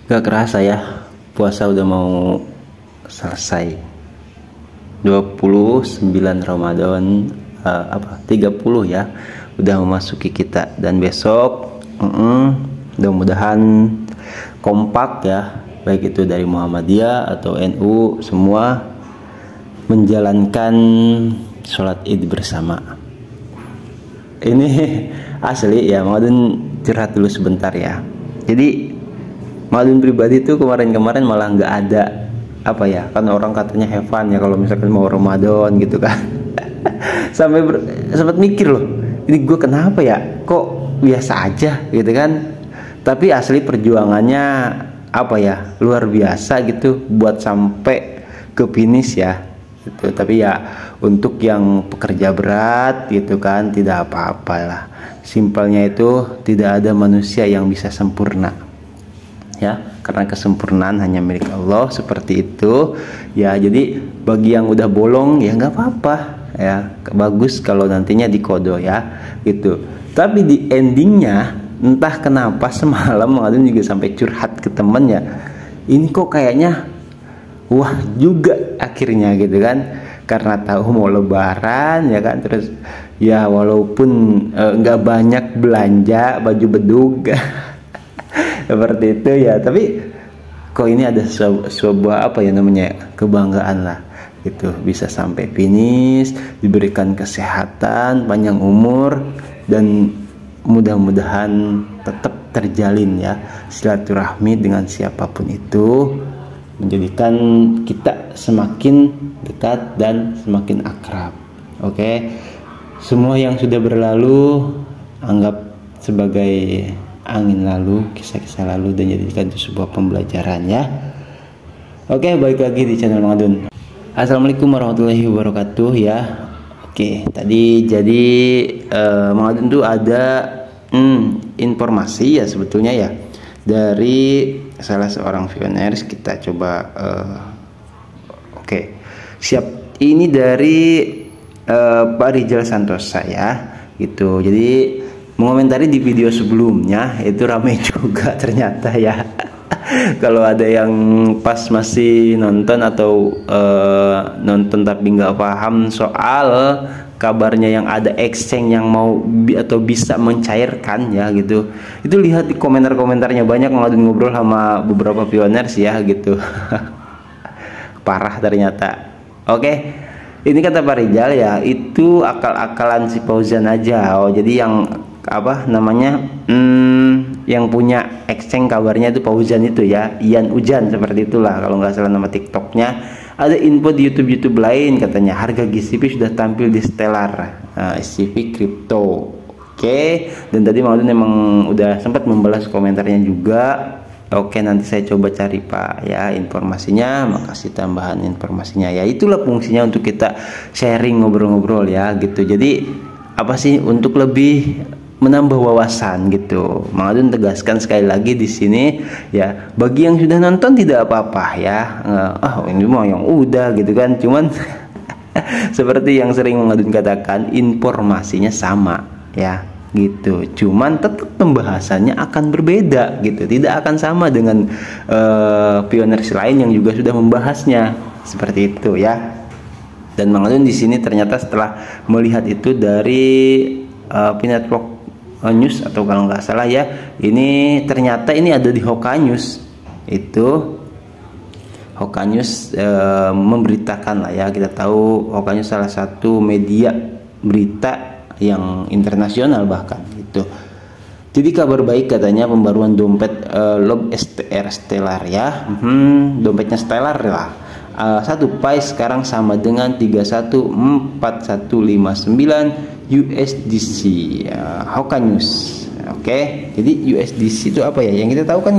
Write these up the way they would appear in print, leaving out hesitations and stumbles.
Gak kerasa ya, puasa udah mau selesai. 29 Ramadan 30 ya, udah memasuki kita. Dan besok mudah-mudahan kompak ya, baik itu dari Muhammadiyah atau NU, semua menjalankan sholat Id bersama. Ini asli ya, mau curhat dulu sebentar ya. Jadi Madun pribadi tuh kemarin-kemarin malah nggak ada apa ya, kan orang katanya have fun ya kalau misalkan mau Ramadan gitu kan. Sampai sempat mikir loh, ini gue kenapa ya, kok biasa aja gitu kan. Tapi asli perjuangannya apa ya, luar biasa gitu buat sampai ke finish ya gitu. Tapi ya untuk yang pekerja berat gitu kan, tidak apa-apalah. Simpelnya itu tidak ada manusia yang bisa sempurna ya, karena kesempurnaan hanya milik Allah, seperti itu ya. Jadi bagi yang udah bolong ya nggak apa-apa ya, bagus kalau nantinya dikodo ya gitu. Tapi di endingnya entah kenapa semalam Adun juga sampai curhat ke temen ya, ini kok kayaknya wah juga akhirnya gitu kan, karena tahu mau lebaran ya kan. Terus ya walaupun nggak banyak belanja baju bedug seperti itu ya, tapi kok ini ada sebuah apa ya namanya, kebanggaan lah gitu, bisa sampai finish, diberikan kesehatan, panjang umur, dan mudah-mudahan tetap terjalin ya silaturahmi dengan siapapun itu, menjadikan kita semakin dekat dan semakin akrab. Oke, semua yang sudah berlalu anggap sebagai angin lalu, kisah-kisah lalu, dan jadikan itu sebuah pembelajaran ya. Oke, balik lagi di channel Mang Adun. Assalamualaikum warahmatullahi wabarakatuh ya. Oke, tadi jadi Mang Adun tuh ada informasi ya sebetulnya ya dari salah seorang pioneers. Kita coba oke, siap. Ini dari Pak Rizal Santosa ya gitu. Jadi mengomentari di video sebelumnya itu ramai juga ternyata ya. Kalau ada yang pas masih nonton atau nonton tapi nggak paham soal kabarnya yang ada exchange yang mau atau bisa mencairkan ya gitu, itu lihat di komentar-komentarnya banyak ngobrol sama beberapa pioneers ya gitu. Parah ternyata. Oke, ini kata Pak Rizal ya, itu akal-akalan si Fauzan aja. Oh, jadi yang apa namanya, yang punya exchange kabarnya itu Fauzan itu ya, Ian Ujan seperti itulah kalau nggak salah nama TikToknya. Ada info di YouTube lain katanya harga GCP sudah tampil di Stellar SCV Crypto. Oke, dan tadi Mang Adun memang udah sempat membalas komentarnya juga. Oke, nanti saya coba cari Pak ya informasinya, makasih tambahan informasinya ya. Itulah fungsinya untuk kita sharing, ngobrol-ngobrol ya gitu. Jadi apa sih, untuk lebih menambah wawasan gitu. Mang Adun tegaskan sekali lagi di sini ya, bagi yang sudah nonton tidak apa-apa ya. Ini mah yang udah gitu kan. Cuman seperti yang sering Mang Adun katakan, informasinya sama ya gitu. Cuman tetap pembahasannya akan berbeda gitu. Tidak akan sama dengan pioneers lain yang juga sudah membahasnya seperti itu ya. Dan Mang Adun di sini ternyata setelah melihat itu dari Network News atau kalau nggak salah ya, ini ternyata ini ada di Hoka News. Itu Hoka News memberitakan lah ya, kita tahu Hoka News salah satu media berita yang internasional bahkan itu. Jadi kabar baik katanya, pembaruan dompet Lob STR Stellar ya, dompetnya Stellar lah. 1 Pi sekarang sama dengan 314159 USDC. Hoka News. Oke, jadi USDC itu apa ya? Yang kita tahu kan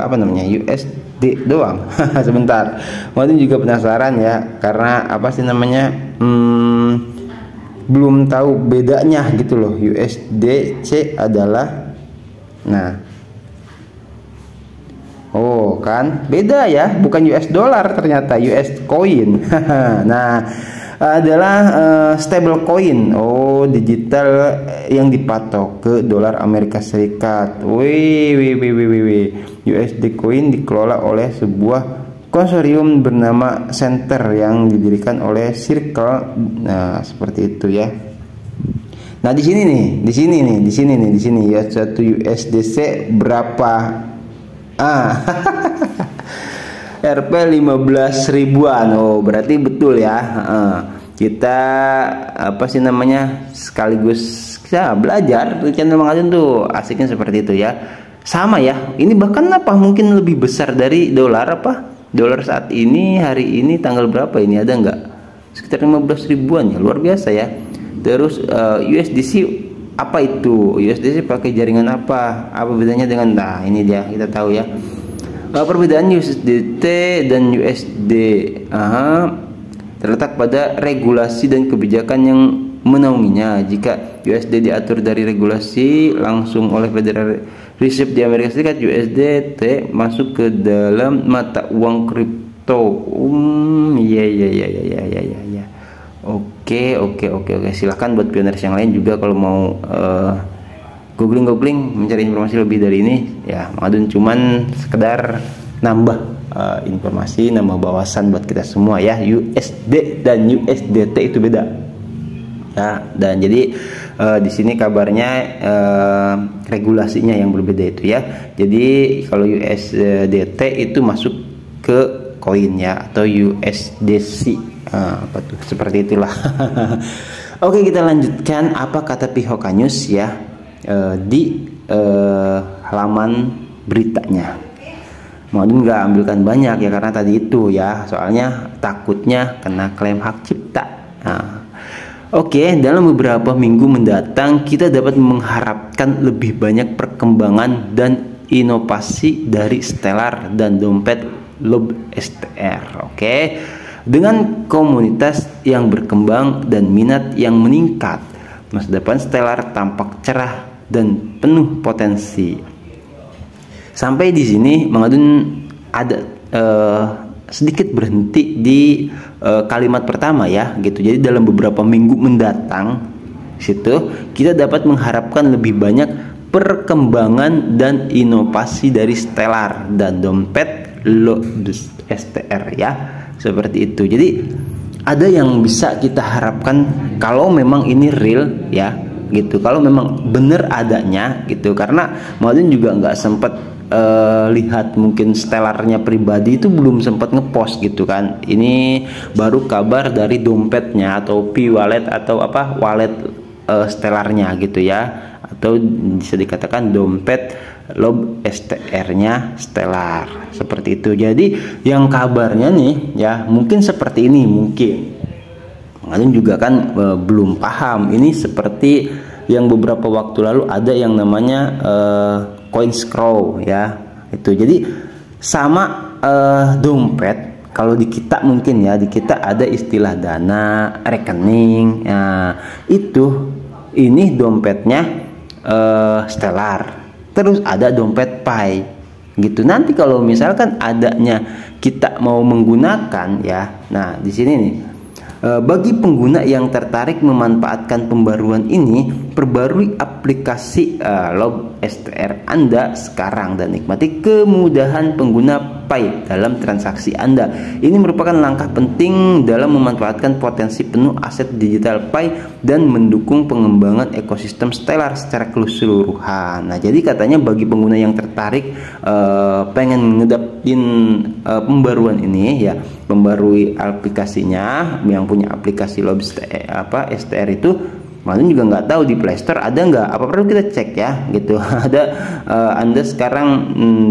apa namanya, USD doang. Sebentar, mungkin juga penasaran ya, karena apa sih namanya, belum tahu bedanya gitu loh. USDC adalah, nah, oh kan beda ya, bukan US dollar ternyata, US coin. Nah, adalah stable coin, digital yang dipatok ke dolar Amerika Serikat. Wih. USD Coin dikelola oleh sebuah konsorsium bernama Center yang didirikan oleh Circle. Nah, seperti itu ya. Nah, di sini ya, 1 USDC berapa? Rp 15 ribuan. Oh, berarti betul ya. Kita apa sih namanya, sekaligus kita belajar. Channel Mang Adun tuh asiknya seperti itu ya. Sama ya. Ini bahkan apa mungkin lebih besar dari dolar apa? Dolar saat ini, hari ini tanggal berapa ini, ada nggak? Sekitar 15 ribuan ya, luar biasa ya. Terus USDC apa itu? USDC pakai jaringan apa? Apa bedanya dengan, nah ini dia, kita tahu ya. Perbedaan USDT dan USD terletak pada regulasi dan kebijakan yang menaunginya. Jika USD diatur dari regulasi langsung oleh Federal Reserve di Amerika Serikat, USDT masuk ke dalam mata uang kripto. Iya. Oke. Silahkan buat pioners yang lain juga kalau mau googling mencari informasi lebih dari ini ya. Mang Adun cuman sekedar nambah informasi, nambah wawasan buat kita semua ya. USD dan USDT itu beda ya. Dan jadi di sini kabarnya regulasinya yang berbeda itu ya. Jadi kalau USDT itu masuk ke koin ya, atau USDC. Apa tuh, seperti itulah. Oke, kita lanjutkan apa kata Pihaka News ya di halaman beritanya. Mang Adun nggak ambilkan banyak ya, karena tadi itu ya, soalnya takutnya kena klaim hak cipta. Oke, dalam beberapa minggu mendatang kita dapat mengharapkan lebih banyak perkembangan dan inovasi dari Stellar dan dompet Lob STR. Oke. Dengan komunitas yang berkembang dan minat yang meningkat, masa depan Stellar tampak cerah dan penuh potensi. Sampai di sini Mang Adun ada sedikit berhenti di kalimat pertama ya, gitu. Jadi dalam beberapa minggu mendatang situ kita dapat mengharapkan lebih banyak perkembangan dan inovasi dari Stellar dan dompet Lob STR ya. Seperti itu. Jadi ada yang bisa kita harapkan kalau memang ini real ya, gitu. Kalau memang bener adanya gitu. Karena Mang Adun juga nggak sempat lihat, mungkin Stellarnya pribadi itu belum sempat ngepost gitu kan. Ini baru kabar dari dompetnya atau P-wallet atau apa wallet Stellarnya gitu ya, atau bisa dikatakan dompet Lob STR-nya Stellar, seperti itu. Jadi yang kabarnya nih ya mungkin seperti ini, mungkin Mang Adun juga kan belum paham. Ini seperti yang beberapa waktu lalu ada yang namanya CoinScrow ya, itu. Jadi sama dompet. Kalau di kita mungkin ya, di kita ada istilah dana rekening. Nah, itu ini dompetnya Stellar. Terus ada dompet Pi gitu. Nanti kalau misalkan adanya kita mau menggunakan ya. Nah, di sini nih. Bagi pengguna yang tertarik memanfaatkan pembaruan ini, perbarui aplikasi Lob STR Anda sekarang dan nikmati kemudahan pengguna Pi dalam transaksi Anda. Ini merupakan langkah penting dalam memanfaatkan potensi penuh aset digital Pi dan mendukung pengembangan ekosistem Stellar secara keseluruhan. Nah, jadi katanya bagi pengguna yang tertarik pengen ngedapin pembaruan ini ya, membarui aplikasinya, yang punya aplikasi Lob STR itu, Mang Adun juga nggak tahu di Play Store ada nggak, apa perlu kita cek ya gitu. Ada Anda sekarang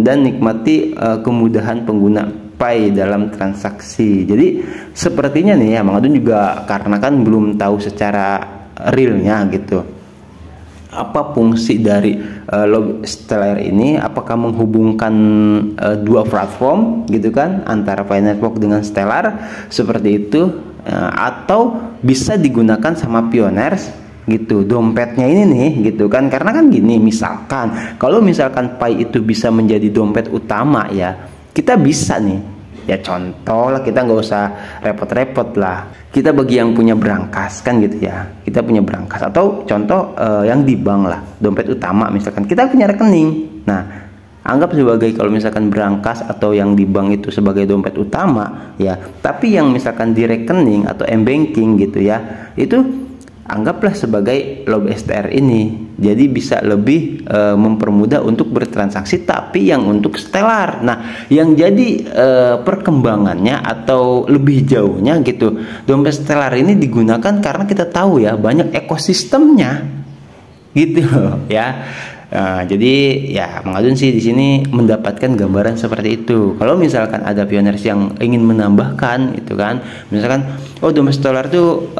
dan nikmati kemudahan pengguna Pi dalam transaksi. Jadi sepertinya nih ya, Mang Adun juga karena kan belum tahu secara realnya gitu apa fungsi dari Lob Stellar ini, apakah menghubungkan dua platform gitu kan, antara Pi Network dengan Stellar seperti itu, atau bisa digunakan sama pioners gitu dompetnya ini nih gitu kan. Karena kan gini, misalkan kalau misalkan Pi itu bisa menjadi dompet utama ya, kita bisa nih ya, contoh lah, kita nggak usah repot-repot lah, kita bagi yang punya brankas kan gitu ya, kita punya brankas atau contoh yang di bank lah, dompet utama misalkan kita punya rekening. Nah, Anggap sebagai kalau misalkan berangkas atau yang di bank itu sebagai dompet utama ya, tapi yang misalkan di rekening atau m-banking gitu ya, itu anggaplah sebagai lob STR ini. Jadi bisa lebih mempermudah untuk bertransaksi, tapi yang untuk Stellar. Nah, yang jadi perkembangannya atau lebih jauhnya gitu, dompet Stellar ini digunakan karena kita tahu ya banyak ekosistemnya gitu ya. Jadi ya Mang Adun sih di sini mendapatkan gambaran seperti itu. Kalau misalkan ada pioners yang ingin menambahkan itu kan, misalkan oh dompet Stellar tuh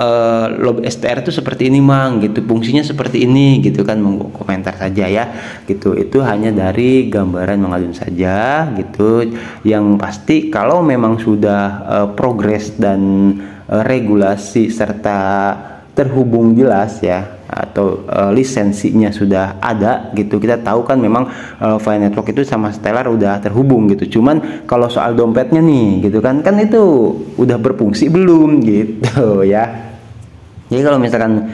lob STR tuh seperti ini Mang gitu, fungsinya seperti ini gitu kan, monggo komentar saja ya gitu. Itu hanya dari gambaran Mang Adun saja gitu. Yang pasti kalau memang sudah progres dan regulasi serta terhubung jelas ya, atau lisensinya sudah ada gitu, kita tahu kan memang File Network itu sama Stellar udah terhubung gitu. Cuman kalau soal dompetnya nih gitu kan itu udah berfungsi belum gitu ya. Jadi kalau misalkan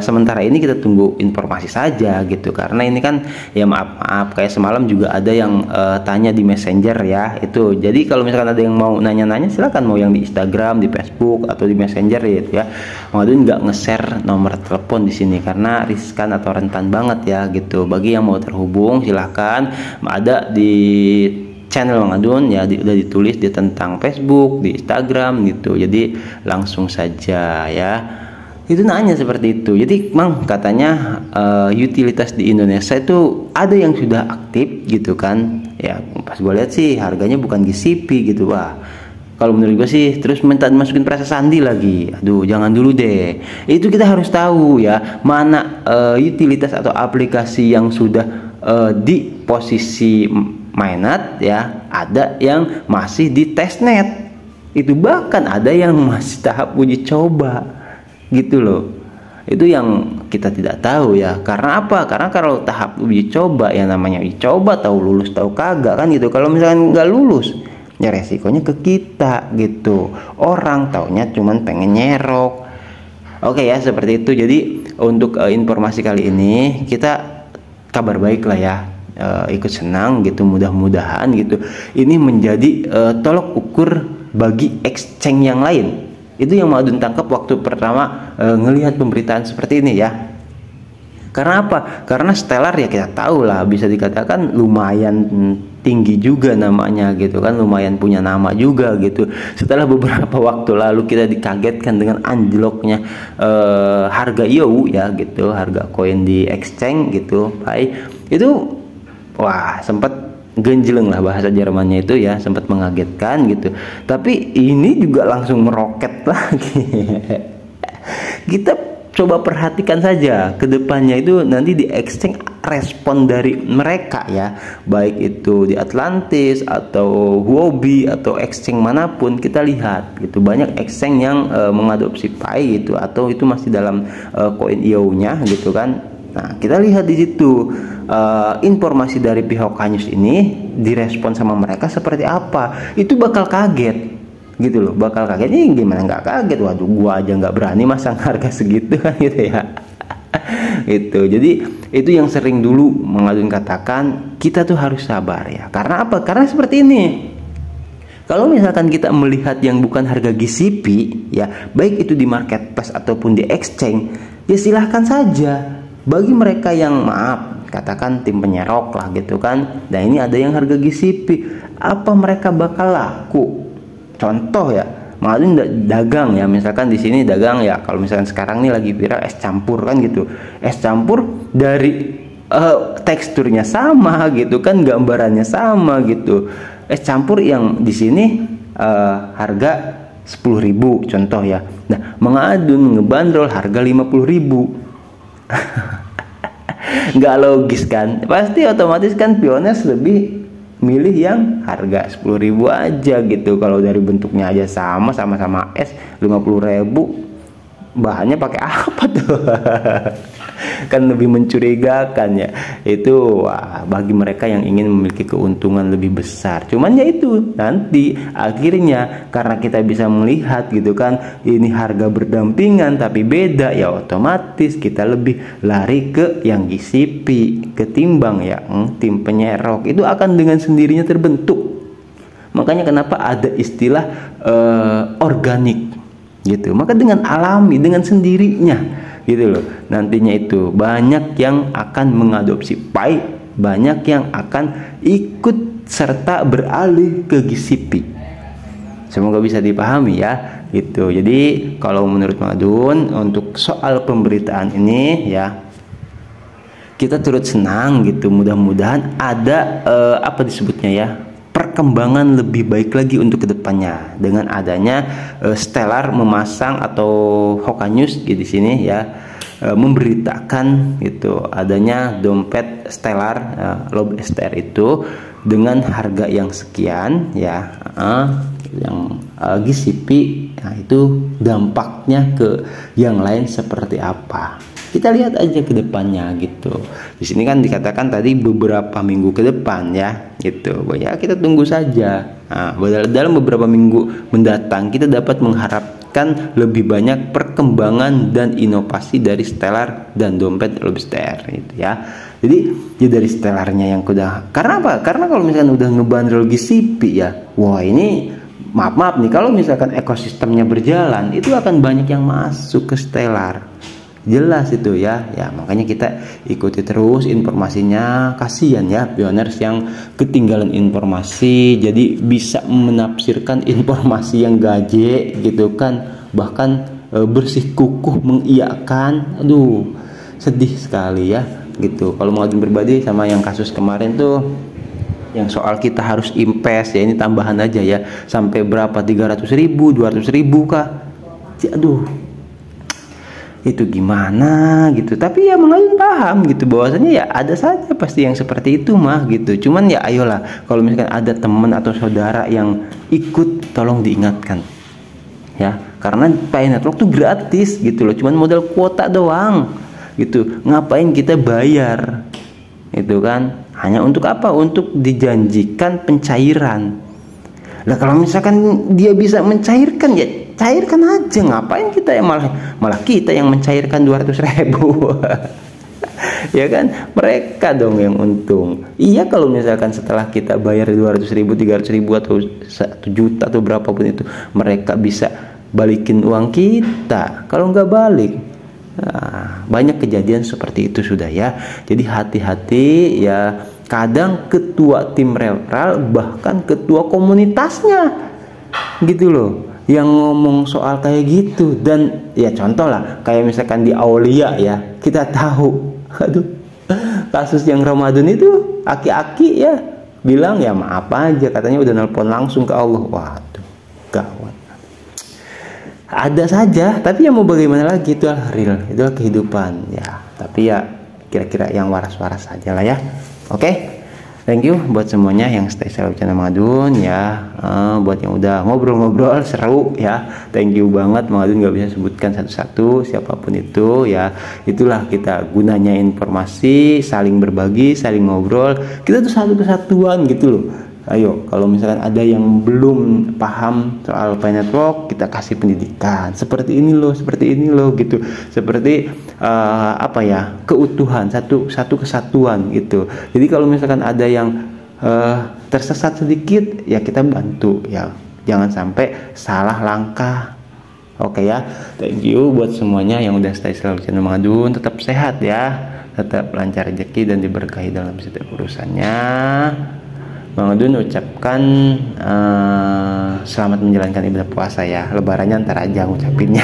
sementara ini kita tunggu informasi saja gitu, karena ini kan ya maaf kayak semalam juga ada yang tanya di Messenger ya itu. Jadi kalau misalkan ada yang mau nanya-nanya silakan, mau yang di Instagram, di Facebook atau di Messenger gitu ya. Mang Adun nggak nge-share nomor telepon di sini karena riskan atau rentan banget ya gitu. Bagi yang mau terhubung silahkan, ada di channel Mang Adun ya, udah ditulis di tentang Facebook, di Instagram gitu. Jadi langsung saja ya. Itu nanya seperti itu. Jadi Mang katanya utilitas di Indonesia itu ada yang sudah aktif gitu kan ya. Pas gue lihat sih harganya bukan GCP gitu. Wah, kalau menurut gue sih terus minta masukin Prasa Sandi lagi, aduh jangan dulu deh. Itu kita harus tahu ya mana utilitas atau aplikasi yang sudah di posisi mainnet ya, ada yang masih di testnet, itu bahkan ada yang masih tahap uji coba gitu loh. Itu yang kita tidak tahu ya. Karena apa? Karena kalau tahap uji coba ya, namanya uji coba, tahu lulus tahu kagak kan gitu. Kalau misalkan nggak lulus ya resikonya ke kita gitu. Orang taunya cuman pengen nyerok. Oke ya, seperti itu. Jadi untuk informasi kali ini kita kabar baik lah ya. Ikut senang gitu, mudah-mudahan gitu ini menjadi tolok ukur bagi exchange yang lain. Itu yang Mang Adun tangkap waktu pertama ngelihat pemberitaan seperti ini ya. Karena apa? Karena Stellar ya kita tahu lah, bisa dikatakan lumayan tinggi juga namanya gitu kan, lumayan punya nama juga gitu. Setelah beberapa waktu lalu kita dikagetkan dengan anjloknya harga IOU ya gitu, harga koin di exchange gitu, baik itu wah sempat genjeleng lah bahasa Jermannya itu ya, sempat mengagetkan gitu. Tapi ini juga langsung meroket lagi. Kita coba perhatikan saja ke depannya itu nanti di exchange respon dari mereka ya, baik itu di Atlantis atau Huobi atau exchange manapun, kita lihat gitu banyak exchange yang mengadopsi Pi gitu, atau itu masih dalam koin IOU-nya gitu kan. Nah, kita lihat di situ informasi dari pihak Kanyus ini direspon sama mereka seperti apa. Itu bakal kaget gitu loh, bakal kaget. Ini gimana nggak kaget? Waduh, gua aja nggak berani masang harga segitu kan gitu ya. Itu jadi itu yang sering dulu Mang Adun katakan, kita tuh harus sabar ya. Karena apa? Karena seperti ini. Kalau misalkan kita melihat yang bukan harga GCP ya, baik itu di marketplace ataupun di exchange, ya silahkan saja. Bagi mereka yang maaf katakan tim penyerok lah gitu kan, nah ini ada yang harga GCP, apa mereka bakal laku? Contoh ya, Mang Adun dagang ya, misalkan di sini dagang ya, kalau misalkan sekarang nih lagi viral es campur kan gitu, es campur dari teksturnya sama gitu kan, gambarannya sama gitu, es campur yang di sini harga 10.000 contoh ya, nah Mang Adun ngebandrol harga 50.000. Nggak logis kan, pasti otomatis kan pioners lebih milih yang harga 10.000 aja gitu. Kalau dari bentuknya aja sama-sama es 50.000, bahannya pakai apa tuh? Kan lebih mencurigakan ya. Itu wah, bagi mereka yang ingin memiliki keuntungan lebih besar. Cuman ya itu nanti akhirnya karena kita bisa melihat gitu kan, ini harga berdampingan tapi beda, ya otomatis kita lebih lari ke yang GCP ketimbang ya tim penyerok. Itu akan dengan sendirinya terbentuk. Makanya kenapa ada istilah organik gitu. Maka dengan alami, dengan sendirinya gitu loh. Nantinya itu banyak yang akan mengadopsi Pi, banyak yang akan ikut serta beralih ke GCP. Semoga bisa dipahami ya gitu. Jadi kalau menurut Madun untuk soal pemberitaan ini ya, kita turut senang gitu. Mudah-mudahan ada apa disebutnya ya, perkembangan lebih baik lagi untuk kedepannya dengan adanya Stellar memasang atau Hoka News di sini ya, memberitakan gitu adanya dompet Stellar Lob STR itu dengan harga yang sekian ya, yang GCP. Nah itu dampaknya ke yang lain seperti apa, kita lihat aja ke depannya gitu. Di sini kan dikatakan tadi beberapa minggu ke depan ya gitu. Ya kita tunggu saja. Nah, dalam beberapa minggu mendatang kita dapat mengharapkan lebih banyak perkembangan dan inovasi dari Stellar dan dompet Lobster gitu ya. Jadi ya dari Stellarnya yang udah, karena apa? Karena kalau misalkan udah ngebandrol GCP ya, wah ini maaf nih, kalau misalkan ekosistemnya berjalan itu akan banyak yang masuk ke Stellar. Jelas itu ya, makanya kita ikuti terus informasinya. Kasihan ya pioners yang ketinggalan informasi, jadi bisa menafsirkan informasi yang gaje gitu kan, bahkan bersikukuh mengiyakan. Aduh, sedih sekali ya gitu. Kalau mau pribadi sama yang kasus kemarin tuh, yang soal kita harus invest ya, ini tambahan aja ya, sampai berapa, 300.000, 200.000 kah? Aduh, itu gimana gitu. Tapi ya Mengalun paham gitu bahwasanya ya ada saja pasti yang seperti itu mah gitu. Cuman ya ayolah, kalau misalkan ada teman atau saudara yang ikut, tolong diingatkan ya, karena Pi Network tuh gratis gitu loh, cuman modal kuota doang gitu. Ngapain kita bayar itu kan, hanya untuk apa? Untuk dijanjikan pencairan. Nah kalau misalkan dia bisa mencairkan, ya cairkan aja. Ngapain kita yang malah kita yang mencairkan 200.000 ya kan, mereka dong yang untung. Iya kalau misalkan setelah kita bayar 200.000, 300.000 atau 1 juta atau berapapun itu, mereka bisa balikin uang kita. Kalau nggak balik, nah, banyak kejadian seperti itu sudah ya. Jadi hati-hati ya. Kadang ketua tim referral, bahkan ketua komunitasnya gitu loh, yang ngomong soal kayak gitu. Dan ya contoh lah, kayak misalkan di Aulia ya, kita tahu aduh, kasus yang Ramadan itu aki-aki ya bilang ya maaf aja, katanya udah nelpon langsung ke Allah. Waduh, gawat. Ada saja, tapi ya mau bagaimana lagi, itu real, itu kehidupan ya. Tapi ya kira-kira yang waras-waras aja lah ya. Oke, thank you buat semuanya yang stay selalu channel Madun ya. Buat yang udah ngobrol-ngobrol seru ya, thank you banget. Madun nggak bisa sebutkan satu-satu siapapun itu ya. Itulah kita gunanya informasi, saling berbagi, saling ngobrol. Kita tuh satu kesatuan gitu loh. Ayo, kalau misalkan ada yang belum paham soal Pi Network, kita kasih pendidikan seperti ini loh gitu, seperti apa ya, keutuhan, satu kesatuan gitu. Jadi kalau misalkan ada yang tersesat sedikit, ya kita bantu ya, jangan sampai salah langkah. Oke ya, thank you buat semuanya yang udah stay selalu channel Madun. Tetap sehat ya, tetap lancar rezeki dan diberkahi dalam setiap urusannya. Bang Adun ucapkan selamat menjalankan ibadah puasa ya. Lebarannya ntar aja ngucapinnya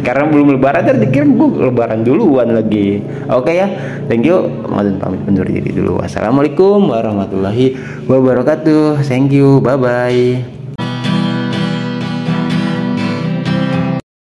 karena belum lebaran, ntar dikira gue lebaran duluan lagi. Oke ya, thank you. Bang Adun pamit undur diri dulu. Wassalamualaikum warahmatullahi wabarakatuh. Thank you, bye bye.